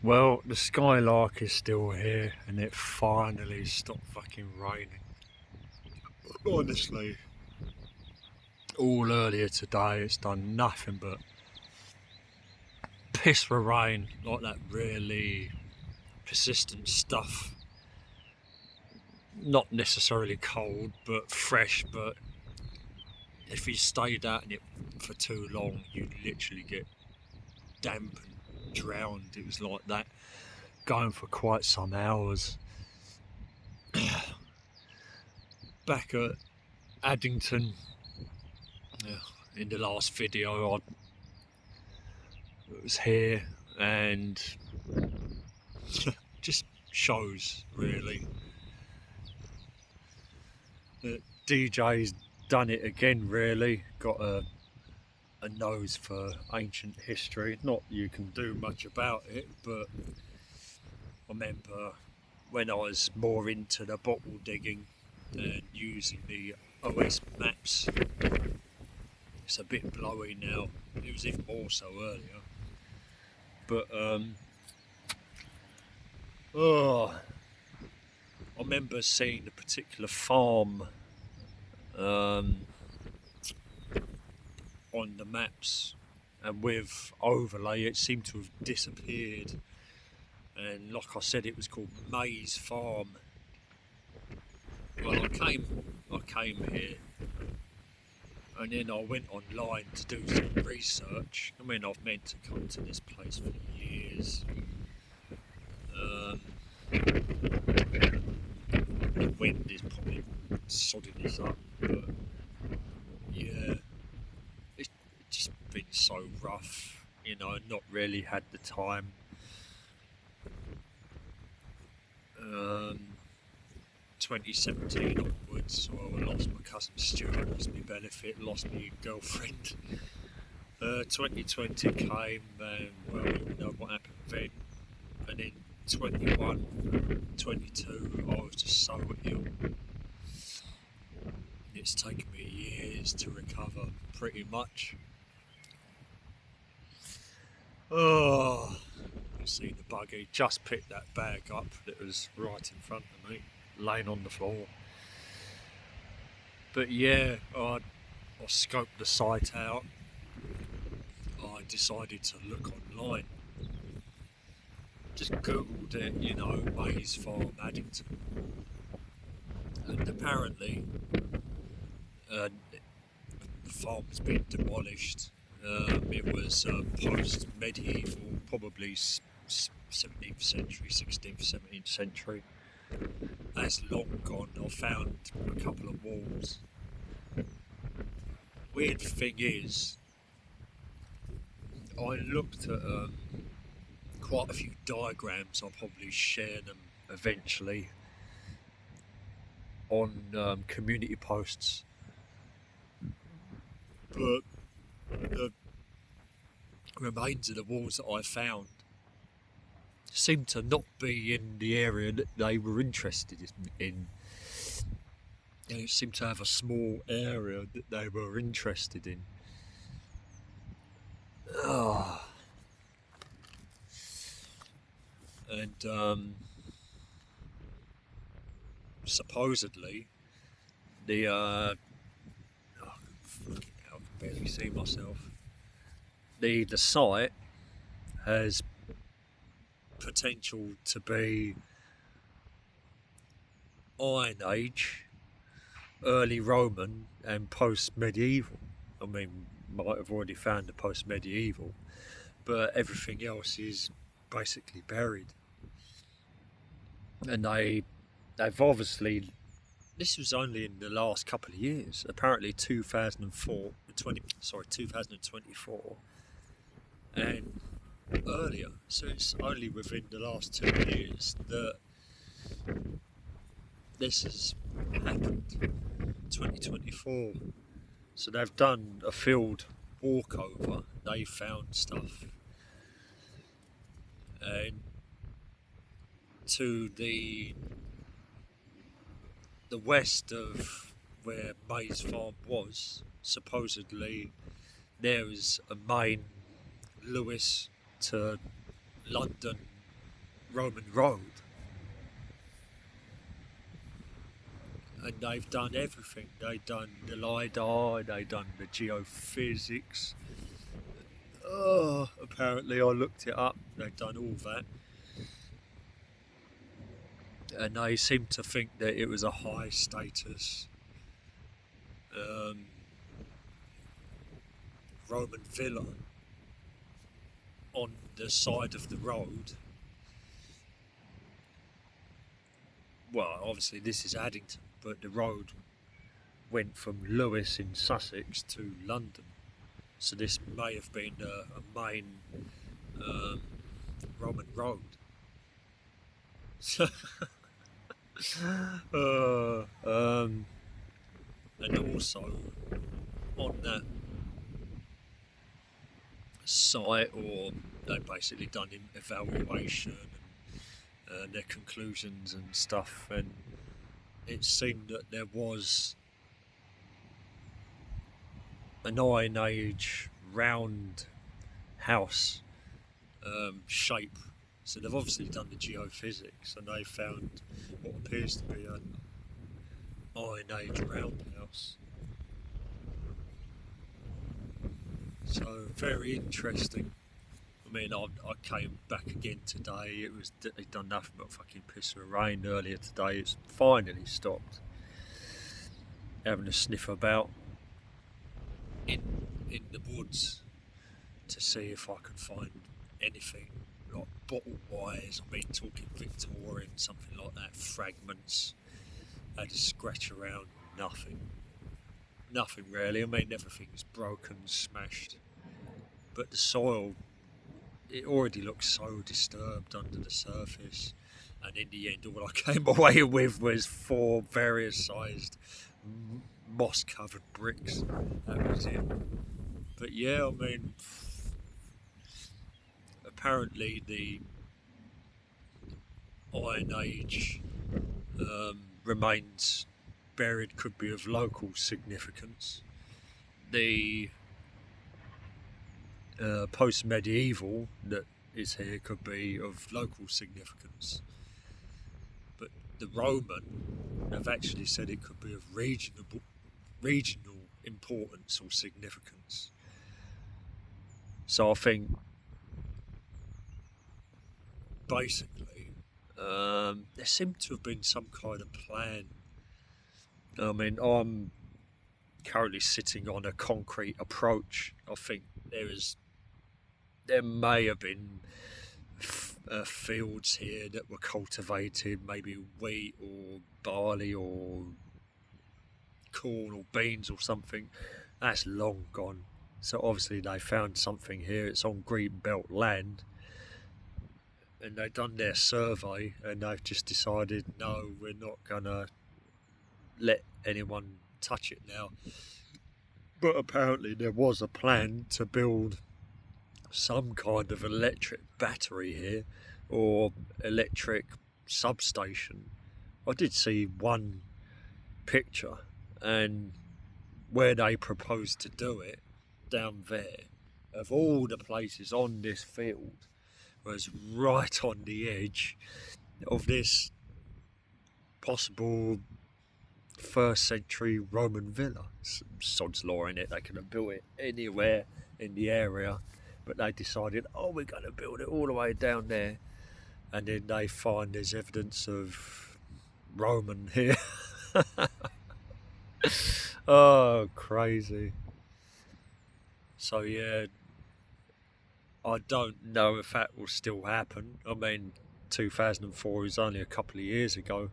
Well, the skylark is still here and it finally stopped fucking raining. Honestly, all earlier today it's done nothing but piss for rain, like that really persistent stuff. Not necessarily cold, but fresh, but if you stayed out in it for too long, you'd literally get damp and drowned. It was like that, going for quite some hours. Back at Addington, in the last video I was here, and just shows really that DJ's done it again. Really got a nose for ancient history. Not you can do much about it, but I remember when I was more into the bottle digging and using the OS maps. It's a bit blowy now. It was even more so earlier. But I remember seeing a particular farm on the maps, and with overlay it seemed to have disappeared. And like I said, it was called Maze Farm. Well, I came here, and then I went online to do some research. I mean, I've meant to come to this place for years. The wind is probably sodding this up, but yeah, it's just been so rough, not really had the time. 2017 onwards, so I lost my cousin Stuart, lost my benefit, lost my girlfriend. 2020 came, and well, you know what happened then. And then 21, 22, I was just so ill. It's taken me years to recover, pretty much. Oh, you see the buggy, just picked that bag up that was right in front of me, laying on the floor. But yeah, I scoped the site out. I decided to look online. Just googled it, Maze Farm, Addington. And apparently the farm's been demolished. It was post-medieval, probably 17th century, 16th, 17th century. That's long gone. I found a couple of walls. Weird thing is, I looked at quite a few diagrams. I'll probably share them eventually on community posts. But the remains of the walls that I found seemed to not be in the area that they were interested in. They seemed to have a small area that they were interested in. And supposedly the I can barely see myself. The site has potential to be Iron Age, early Roman, and post-medieval. I mean, might have already found the post-medieval, but everything else is basically buried. And they've obviously, this was only in the last couple of years. Apparently 2024, and earlier. So it's only within the last 2 years that this has happened. 2024. So they've done a field walkover. They found stuff. And to the west of where Maze Farm was, supposedly there is a main Lewes to London Roman road, and they've done everything. They've done the lidar, they've done the geophysics. Apparently, I looked it up. They've done all that, and they seem to think that it was a high status Roman villa on the side of the road. Well, obviously this is Addington, but the road went from Lewes in Sussex to London. So this may have been a main Roman road. And also on that site, or they basically done an evaluation and their conclusions and stuff, and it seemed that there was an Iron Age round house shape. So they've obviously done the geophysics, and they found what appears to be an Iron Age roundhouse. So very interesting. I mean, I came back again today. It done nothing but fucking piss and rain earlier today. It's finally stopped. Having a sniff about in the woods to see if I can find anything like bottle wires. I mean, talking Victorian, something like that. Fragments. I had to scratch around. Nothing really. I mean, everything's broken, smashed. But the soil, it already looks so disturbed under the surface. And in the end, all I came away with was 4 various sized moss-covered bricks. That was it. But yeah, I mean, apparently the Iron Age remains buried could be of local significance. The post-medieval that is here could be of local significance. But the Roman have actually said it could be of regional importance or significance. So I think basically there seemed to have been some kind of plan. I mean, I'm currently sitting on a concrete approach. I think there may have been fields here that were cultivated, maybe wheat or barley or corn or beans or something. That's long gone. So obviously they found something here. It's on green belt land, and they've done their survey, and they've just decided, no, we're not gonna let anyone touch it now. But apparently there was a plan to build some kind of electric battery here, or electric substation. I did see one picture, and where they proposed to do it, down there, of all the places on this field, was right on the edge of this possible 1st century Roman villa. Sod's law in it, they could have built it anywhere in the area, but they decided, we're going to build it all the way down there, and then they find there's evidence of Roman here. Oh, crazy. So yeah, I don't know if that will still happen. I mean, 2004 is only a couple of years ago,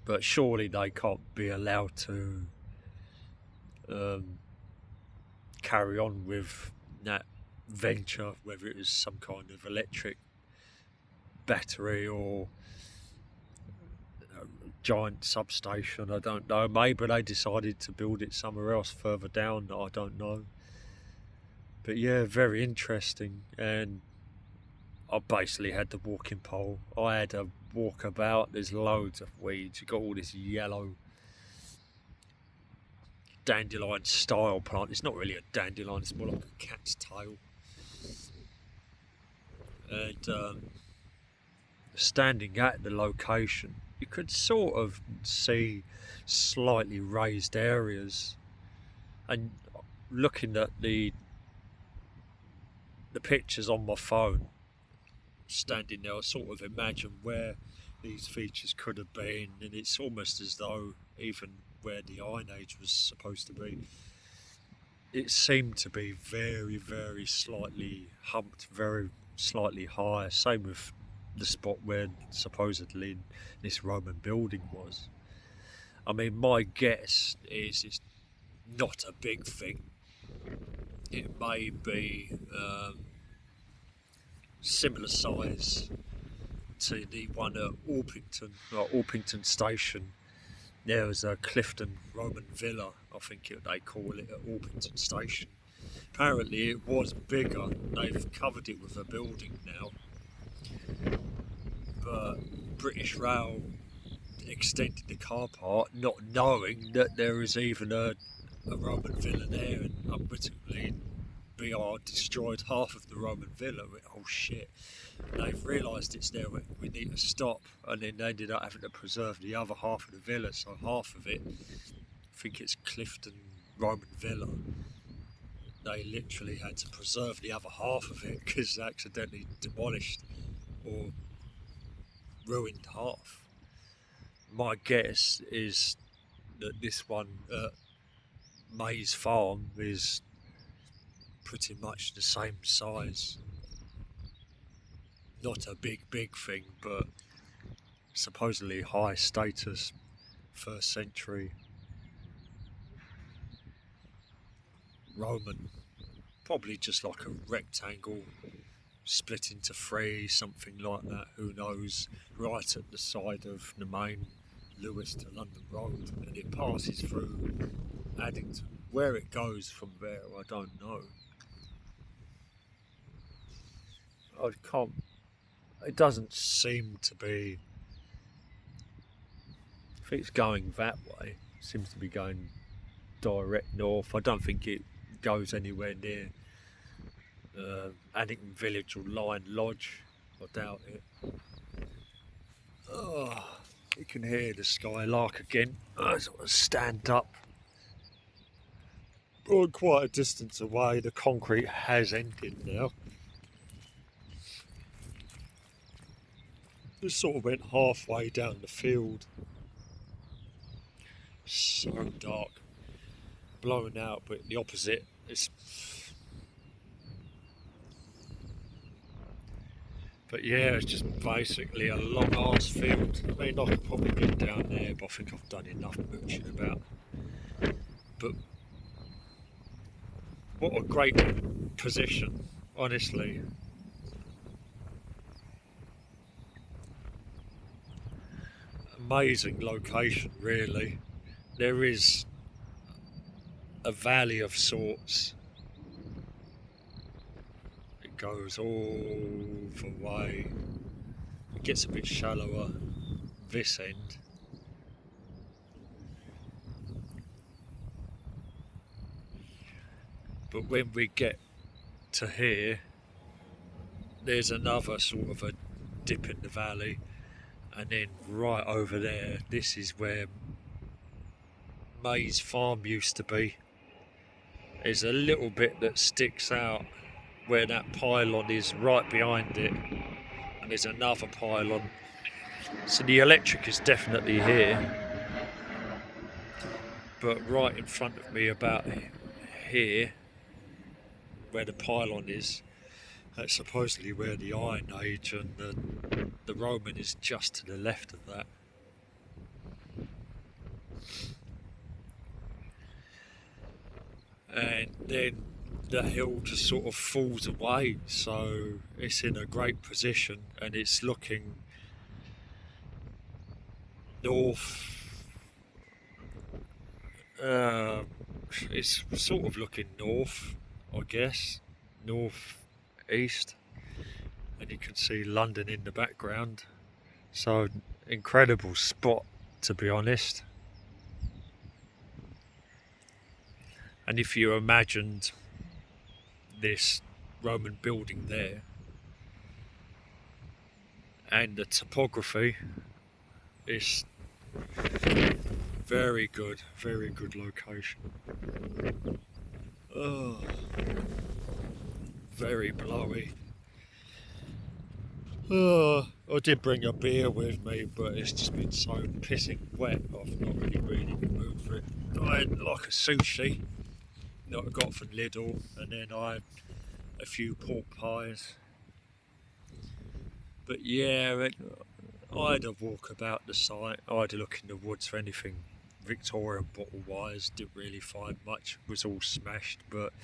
but surely they can't be allowed to carry on with that venture, whether it was some kind of electric battery or a giant substation. I don't know. Maybe they decided to build it somewhere else further down. I don't know. But yeah, very interesting. And I basically had the walking pole. I had a walk about. There's loads of weeds. You've got all this yellow dandelion style plant. It's not really a dandelion, it's more like a cat's tail. And standing at the location, you could sort of see slightly raised areas, and looking at the pictures on my phone, standing there, I sort of imagine where these features could have been, and it's almost as though even where the Iron Age was supposed to be, it seemed to be very, very slightly humped, very slightly higher. Same with the spot where supposedly this Roman building was. I mean, my guess is it's not a big thing. It may be similar size to the one at Orpington Station. There was a Clifton Roman villa, I think they call it, at Orpington Station. Apparently it was bigger. They've covered it with a building now. But British Rail extended the car park, not knowing that there is even a Roman villa there, and unwittingly BR destroyed half of the Roman villa. Oh shit. They've realised it's there, we need to stop, and then they ended up having to preserve the other half of the villa, so half of it, I think it's Clifton Roman Villa, they literally had to preserve the other half of it because they accidentally demolished or ruined half. My guess is that this one at Mays Farm is pretty much the same size. Not a big thing, but supposedly high status, 1st century Roman. Probably just like a rectangle split into 3, something like that, who knows, right at the side of the main Lewes to London Road, and it passes through Addington. Where it goes from there, I don't know. It doesn't seem to be, I think it's going that way, it seems to be going direct north. I don't think it goes anywhere near Addington Village or Lion Lodge, I doubt it. Oh, you can hear the skylark again. I sort of stand up. Oh, quite a distance away, the concrete has ended now. Just sort of went halfway down the field. So dark, blowing out, but the opposite is. But yeah, it's just basically a long ass field. I mean, I could probably get down there, but I think I've done enough mooching about. But what a great position, honestly. Amazing location, really. There is a valley of sorts. It goes all the way. It gets a bit shallower this end. But when we get to here, there's another sort of a dip in the valley, and then right over there, this is where Mays Farm used to be. There's a little bit that sticks out where that pylon is right behind it, and there's another pylon. So the electric is definitely here, but right in front of me about here, where the pylon is, that's supposedly where the Iron Age and the Roman is just to the left of that. And then the hill just sort of falls away, so it's in a great position, and it's looking north. It's sort of looking north, I guess, north east, and you can see London in the background. So incredible spot, to be honest. And if you imagined this Roman building there, and the topography is very good location. Oh, very blowy. Oh, I did bring a beer with me, but it's just been so pissing wet, I've not really been in the mood for it. I had like a sushi that I got from Lidl, and then I had a few pork pies. But yeah, I had a walk about the site. I had a look in the woods for anything Victorian bottle wise. Didn't really find much. It was all smashed. But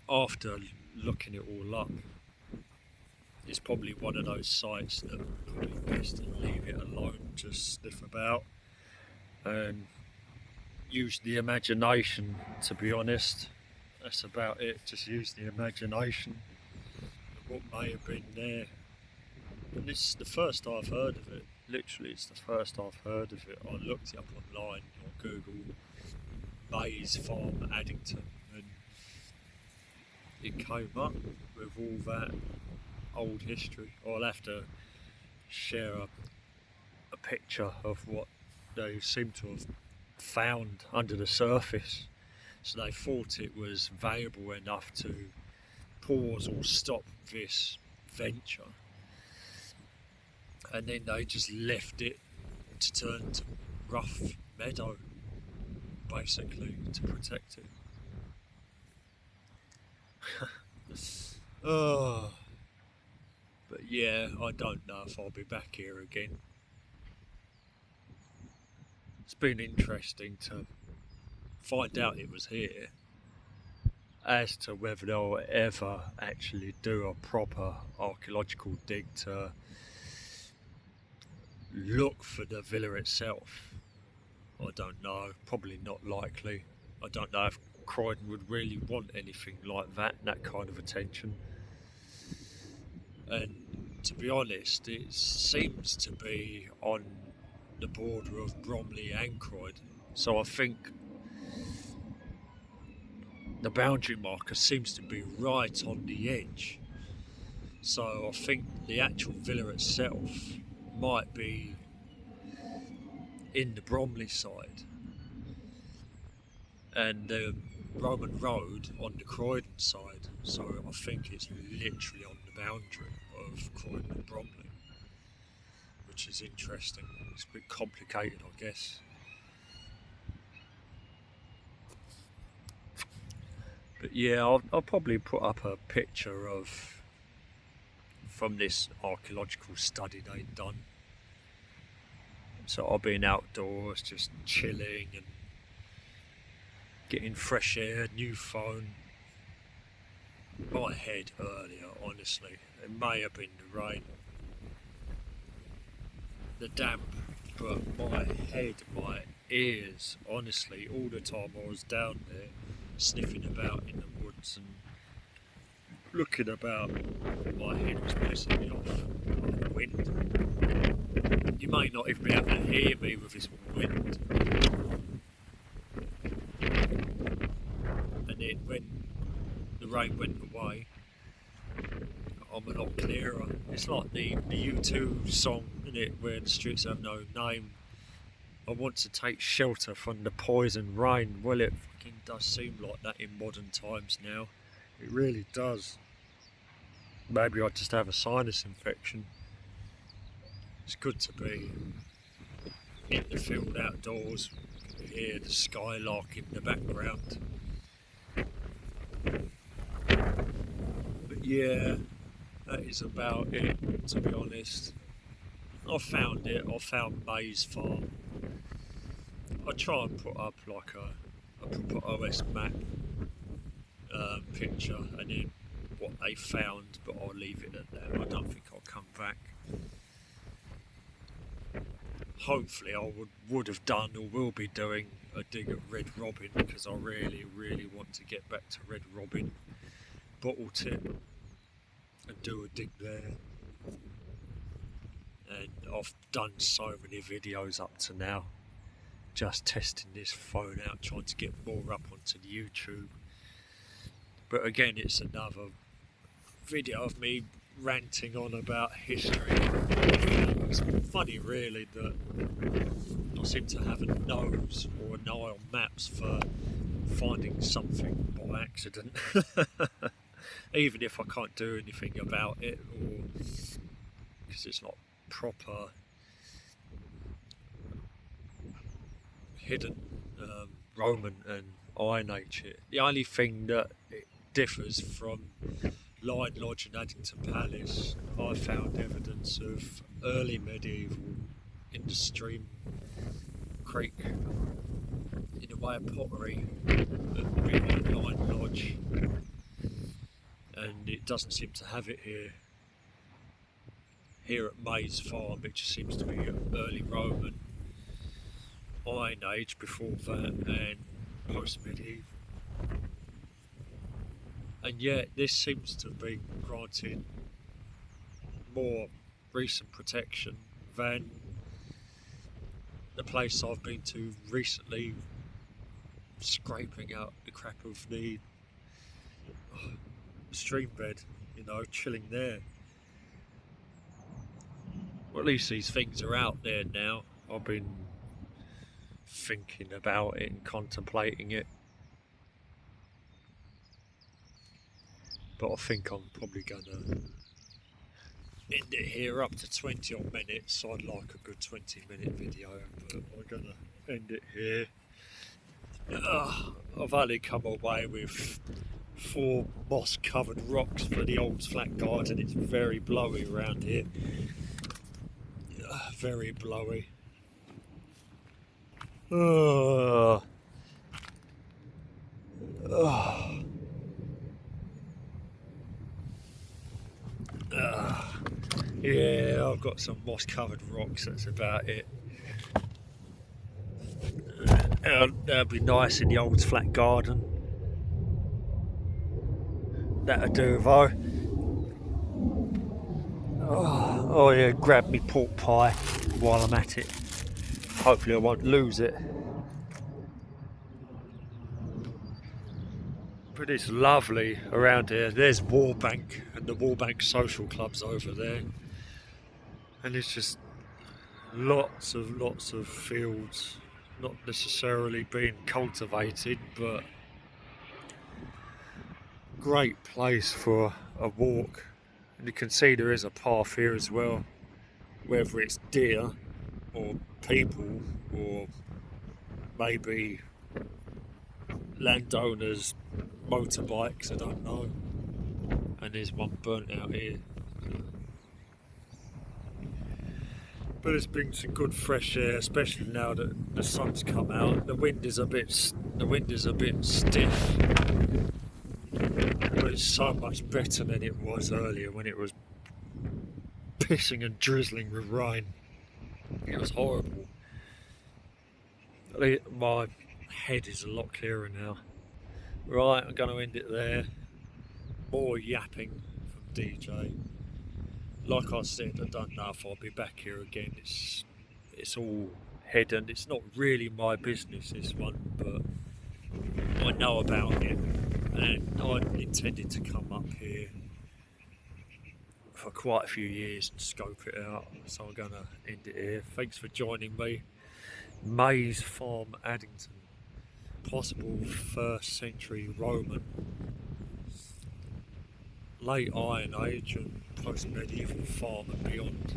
after looking it all up, it's probably one of those sites that probably best to leave it alone, just sniff about and use the imagination. To be honest, that's about it. Just use the imagination of what may have been there. And this is the first I've heard of it. Literally, it's the first I've heard of it. I looked it up online on Google, Maze Farm, Addington, and it came up with all that old history. I'll have to share a picture of what they seem to have found under the surface. So they thought it was valuable enough to pause or stop this venture. And then they just left it to turn to rough meadow, basically, to protect it. Oh, but yeah, I don't know if I'll be back here again. It's been interesting to find out it was here. As to whether they'll ever actually do a proper archaeological dig to look for the villa itself, I don't know. Probably not likely. I don't know if Croydon would really want anything like that kind of attention. And to be honest, it seems to be on the border of Bromley and Croydon. So I think the boundary marker seems to be right on the edge. So I think the actual villa itself might be in the Bromley side, and the Roman road on the Croydon side. So I think it's literally on the boundary of Croydon and Bromley, which is interesting. It's a bit complicated, I guess. But yeah, I'll probably put up a picture of from this archaeological study they'd done. So I've been outdoors, just chilling and getting fresh air, new phone. My head earlier, honestly, it may have been the rain, the damp, but my head, my ears, honestly, all the time I was down there sniffing about in the woods and looking about, my head was pissing me off. The wind. You may not even be able to hear me with this wind. And then when the rain went away, I'm a lot clearer. It's like the U2 song, isn't it, where the streets have no name. I want to take shelter from the poison rain. Well, it fucking does seem like that in modern times now. It really does. Maybe I just have a sinus infection. It's good to be in the field outdoors. You can hear the skylark in the background. But yeah, that is about it, to be honest. I found it. I found Maze Farm. I try and put up like a proper OS map picture and then what they found, but I'll leave it at that. I don't think I'll come back. Hopefully I would have done or will be doing a dig at Red Robin, because I really want to get back to Red Robin bottle tip and do a dig there. And I've done so many videos up to now, just testing this phone out, trying to get more up onto the YouTube. But again, it's another video of me ranting on about history. It's funny really that I seem to have a nose or an eye on maps for finding something by accident. Even if I can't do anything about it, or because it's not proper hidden Roman and Iron Age here. The only thing that it differs from Lion Lodge and Addington Palace, I found evidence of early medieval in the stream creek in a way of pottery behind Lion Lodge, and it doesn't seem to have it here. Here at Mays Farm, it just seems to be early Roman, Iron Age before that, and post-medieval. And yet this seems to be granted more recent protection than the place I've been to recently, scraping out the crap of the stream bed, chilling there. Well, at least these things are out there now. I've been thinking about it and contemplating it, but I think I'm probably gonna end it here. Up to 20 odd minutes. I'd like a good 20-minute video, but I'm gonna end it here. I've only come away with 4 moss covered rocks for the old flat garden. It's very blowy around here, very blowy. Yeah, I've got some moss covered rocks, that's about it. That'd be nice in the old flat garden. That'll do though. Oh yeah, grab me pork pie while I'm at it. Hopefully I won't lose it. But it's lovely around here. There's Warbank and the Warbank Social Club's over there. And it's just lots of fields, not necessarily being cultivated, but great place for a walk. And you can see there is a path here as well, whether it's deer or people or maybe landowners' motorbikes, I don't know. And there's one burnt out here. But it's been some good fresh air, especially now that the sun's come out. The wind is a bit stiff, but it's so much better than it was earlier when it was pissing and drizzling with rain. It was horrible. My head is a lot clearer now. Right, I'm going to end it there. More yapping from DJ. Like I said, I don't know if I'll be back here again. It's all hidden. It's not really my business, this one, but I know about it, and I intended to come up here for quite a few years and scope it out, so I'm going to end it here. Thanks for joining me. Mays Farm, Addington. Possible 1st century Roman, late Iron Age and post-medieval farm and beyond.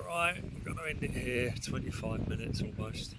Right, I'm going to end it here, 25 minutes almost.